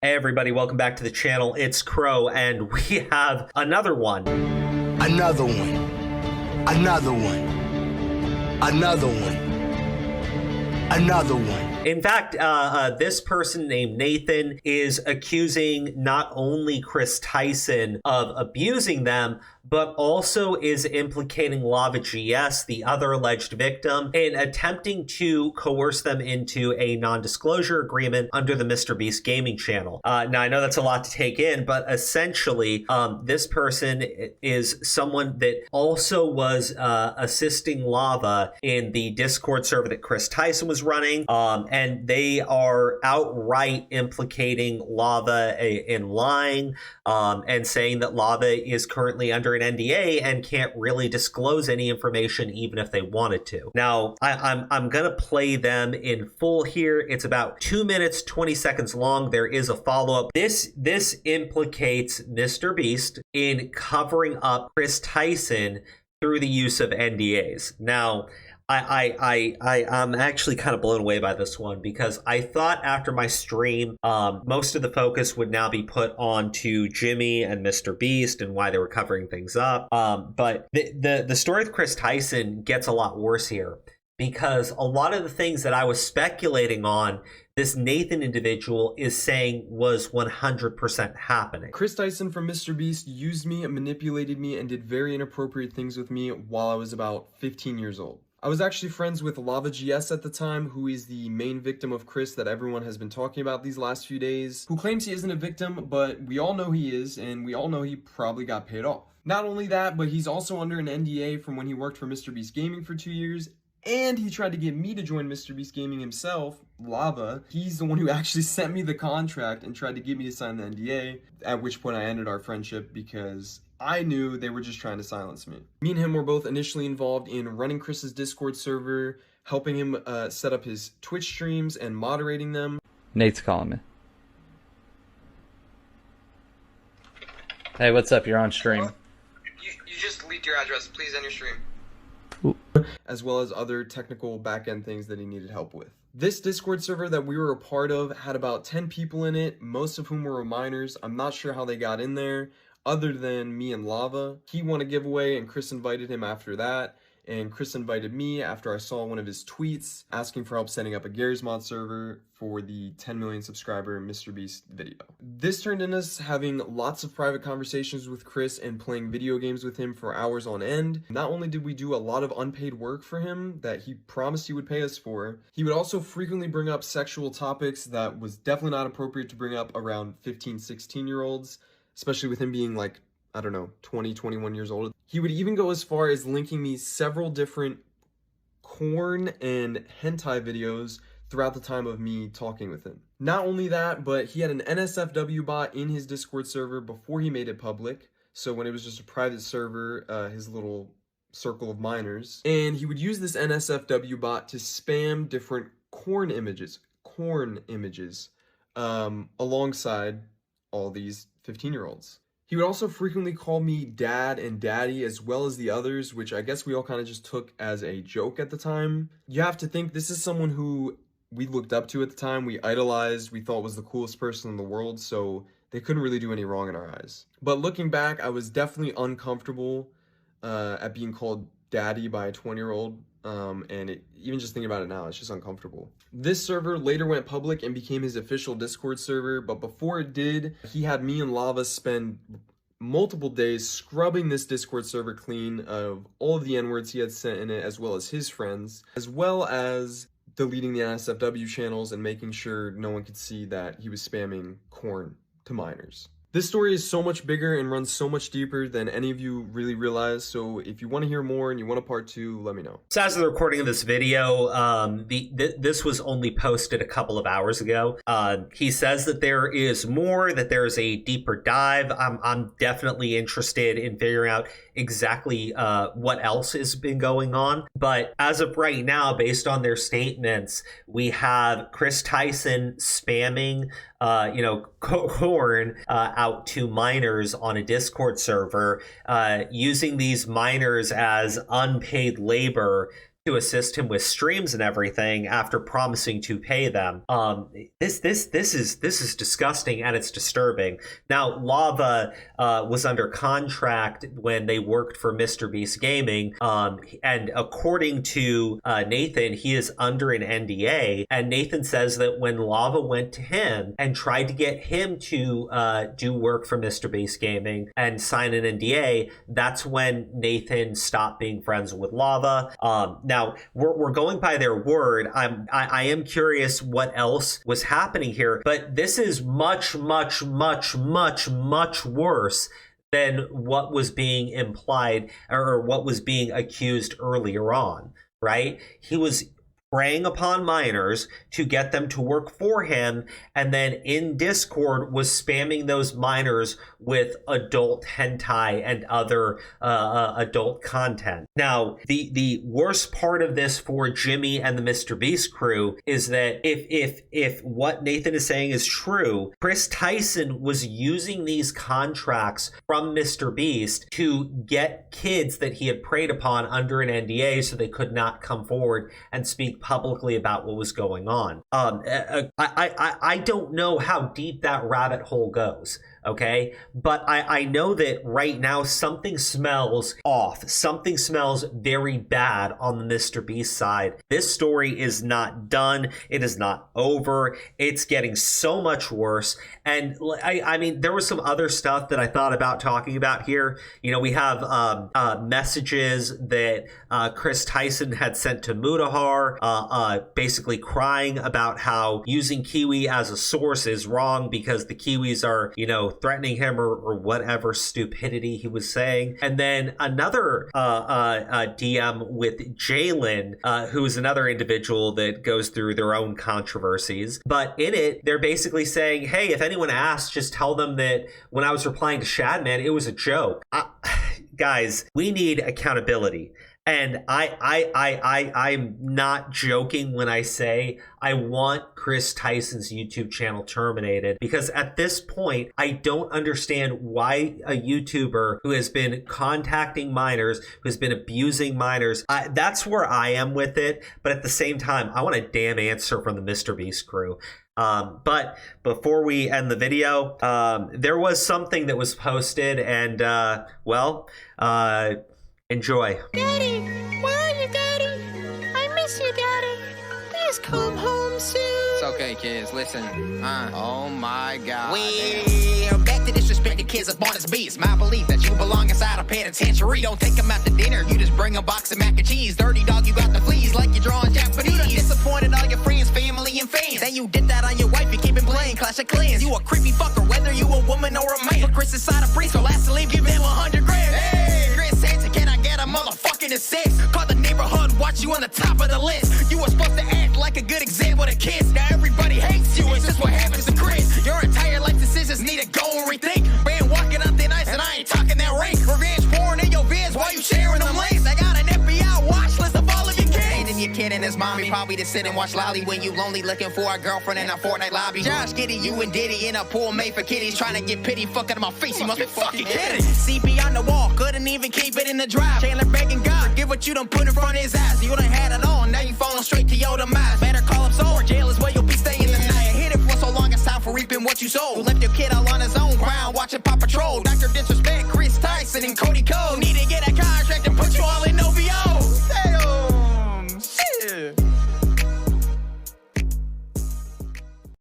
Hey everybody, welcome back to the channel. It's Crow, and we have another one. Another one. Another one. Another one. Another one. In fact, this person named Nathan is accusing not only Kris Tyson of abusing them, but also is implicating Lava GS, the other alleged victim, in attempting to coerce them into a non-disclosure agreement under the MrBeast gaming channel. Now, I know that's a lot to take in, but essentially, this person is someone that also was assisting Lava in the Discord server that Kris Tyson was running, and they are outright implicating Lava in lying and saying that Lava is currently under an NDA and can't really disclose any information even if they wanted to. Now, I'm gonna play them in full here. It's about 2 minutes, 20 seconds long. There is a follow-up. This implicates MrBeast in covering up Kris Tyson through the use of NDAs. Now, I'm actually kind of blown away by this one because I thought after my stream, most of the focus would now be put on to Jimmy and MrBeast and why they were covering things up. But the story with Kris Tyson gets a lot worse here because a lot of the things that I was speculating on, this Nathan individual is saying was 100% happening. Kris Tyson from MrBeast used me, manipulated me, and did very inappropriate things with me while I was about 15 years old. I was actually friends with Lava GS at the time, who is the main victim of Kris that everyone has been talking about these last few days, who claims he isn't a victim, but we all know he is, and we all know he probably got paid off. Not only that, but he's also under an NDA from when he worked for MrBeast Gaming for 2 years, and he tried to get me to join MrBeast Gaming himself, Lava. He's the one who actually sent me the contract and tried to get me to sign the NDA, at which point I ended our friendship because I knew they were just trying to silence me. Me and him were both initially involved in running Kris's Discord server, helping him set up his Twitch streams and moderating them. Nate's calling me. Hey, what's up? You're on stream. You just leaked your address. Please end your stream. As well as other technical back-end things that he needed help with. This Discord server that we were a part of had about 10 people in it, most of whom were minors. I'm not sure how they got in there, other than me and Lava. He won a giveaway and Kris invited him after that, and Kris invited me after I saw one of his tweets asking for help setting up a Garry's Mod server for the 10 million subscriber MrBeast video. This turned into us having lots of private conversations with Kris and playing video games with him for hours on end. Not only did we do a lot of unpaid work for him that he promised he would pay us for, he would also frequently bring up sexual topics that was definitely not appropriate to bring up around 15, 16-year-olds, especially with him being like, I don't know, 20, 21 years old. He would even go as far as linking me several different porn and hentai videos throughout the time of me talking with him. Not only that, but he had an NSFW bot in his Discord server before he made it public. So when it was just a private server, his little circle of minors. And he would use this NSFW bot to spam different corn images, alongside all these 15-year-olds. He would also frequently call me dad and daddy as well as the others, which I guess we all kind of just took as a joke at the time. You have to think this is someone who we looked up to at the time, we idolized, we thought was the coolest person in the world, so they couldn't really do any wrong in our eyes. But looking back, I was definitely uncomfortable at being called daddy by a 20-year-old. Even just thinking about it now, it's just uncomfortable. This server later went public and became his official Discord server, but before it did, he had me and Lava spend multiple days scrubbing this Discord server clean of all of the N-words he had sent in it, as well as his friends, as well as deleting the NSFW channels and making sure no one could see that he was spamming corn to minors. This story is so much bigger and runs so much deeper than any of you really realize, so if you want to hear more and you want a part 2, let me know. So as of the recording of this video, this was only posted a couple of hours ago. He says that there is more, that there is a deeper dive. I'm definitely interested in figuring out exactly what else has been going on. But as of right now, based on their statements, we have Kris Tyson spamming corn out to minors on a Discord server, using these minors as unpaid labor to assist him with streams and everything after promising to pay them. This is disgusting, and it's disturbing. Now, Lava was under contract when they worked for MrBeast Gaming, and according to Nathan, he is under an NDA, and Nathan says that when Lava went to him and tried to get him to do work for MrBeast Gaming and sign an NDA, that's when Nathan stopped being friends with Lava. Now, we're going by their word. I am curious what else was happening here, but this is much worse than what was being implied or what was being accused earlier on, right? He was preying upon minors to get them to work for him, and then in Discord was spamming those minors with adult hentai and other adult content. Now, the worst part of this for Jimmy and the MrBeast crew is that if what Nathan is saying is true, Kris Tyson was using these contracts from MrBeast to get kids that he had preyed upon under an NDA so they could not come forward and speak publicly about what was going on. I don't know how deep that rabbit hole goes, okay? But I know that right now something smells off. Something smells very bad on the MrBeast side. This story is not done. It is not over. It's getting so much worse. And I mean, there was some other stuff that I thought about talking about here. You know, we have messages that Kris Tyson had sent to Mutahar, basically crying about how using Kiwi as a source is wrong because the Kiwis are, you know, threatening him or whatever stupidity he was saying. And then another DM with Jalen, who is another individual that goes through their own controversies. But in it, they're basically saying, hey, if anyone asks, just tell them that when I was replying to Shadman, it was a joke. Guys, we need accountability. And I'm not joking when I say I want Kris Tyson's YouTube channel terminated, because at this point, I don't understand why a YouTuber who has been contacting minors, who's been abusing minors, that's where I am with it. But at the same time, I want a damn answer from the MrBeast crew. But before we end the video, there was something that was posted, and enjoy. Daddy, where are you, Daddy? I miss you, Daddy. Please come home soon. It's okay, kids. Listen. Oh my God. Well, back to disrespecting kids as born as beasts. My belief that you belong inside a penitentiary. Don't take them out to dinner. You just bring a box of mac and cheese. Dirty dog, you got the fleas like you're drawing Japanese. You done disappointed all your friends, family, and fans. Then you did that on your wife. You keep it playing Clash of Clans. You a creepy fucker, whether you a woman or a man. Put Kris inside a priest, so last to leave, give him 100 grand. Hey, Kris Tyson, can I get a motherfucking assist? Call the neighborhood, watch you on the top of the list. You were supposed to act like a good example to kids. Now everybody hates you, it's just what happens to Kris. Your entire life decisions need to go and rethink. Been walking on thin ice and I ain't talking that rank. Revenge porn in your vids while you sharing them links. I got an FBI watch list of all of your kids. Hating your kid and his mommy, probably to sit and watch Lolly when you lonely looking for a girlfriend in a Fortnite lobby. Josh, Giddy, you and Diddy in a pool made for kitties, trying to get pity, fucking in my face. You must be fucking kidding. CP on the wall, couldn't even keep it in the drive. Chandler begging God, give what you done put in front of his eyes. You done had it on, now you falling straight to your demise. Better call him sober, jail is where you'll be staying the night. Hit it for so long, it's time for reaping what you sowed. You left your kid all on his own ground, watching Paw Patrol. Dr. Disrespect, Kris Tyson and Cody Cole.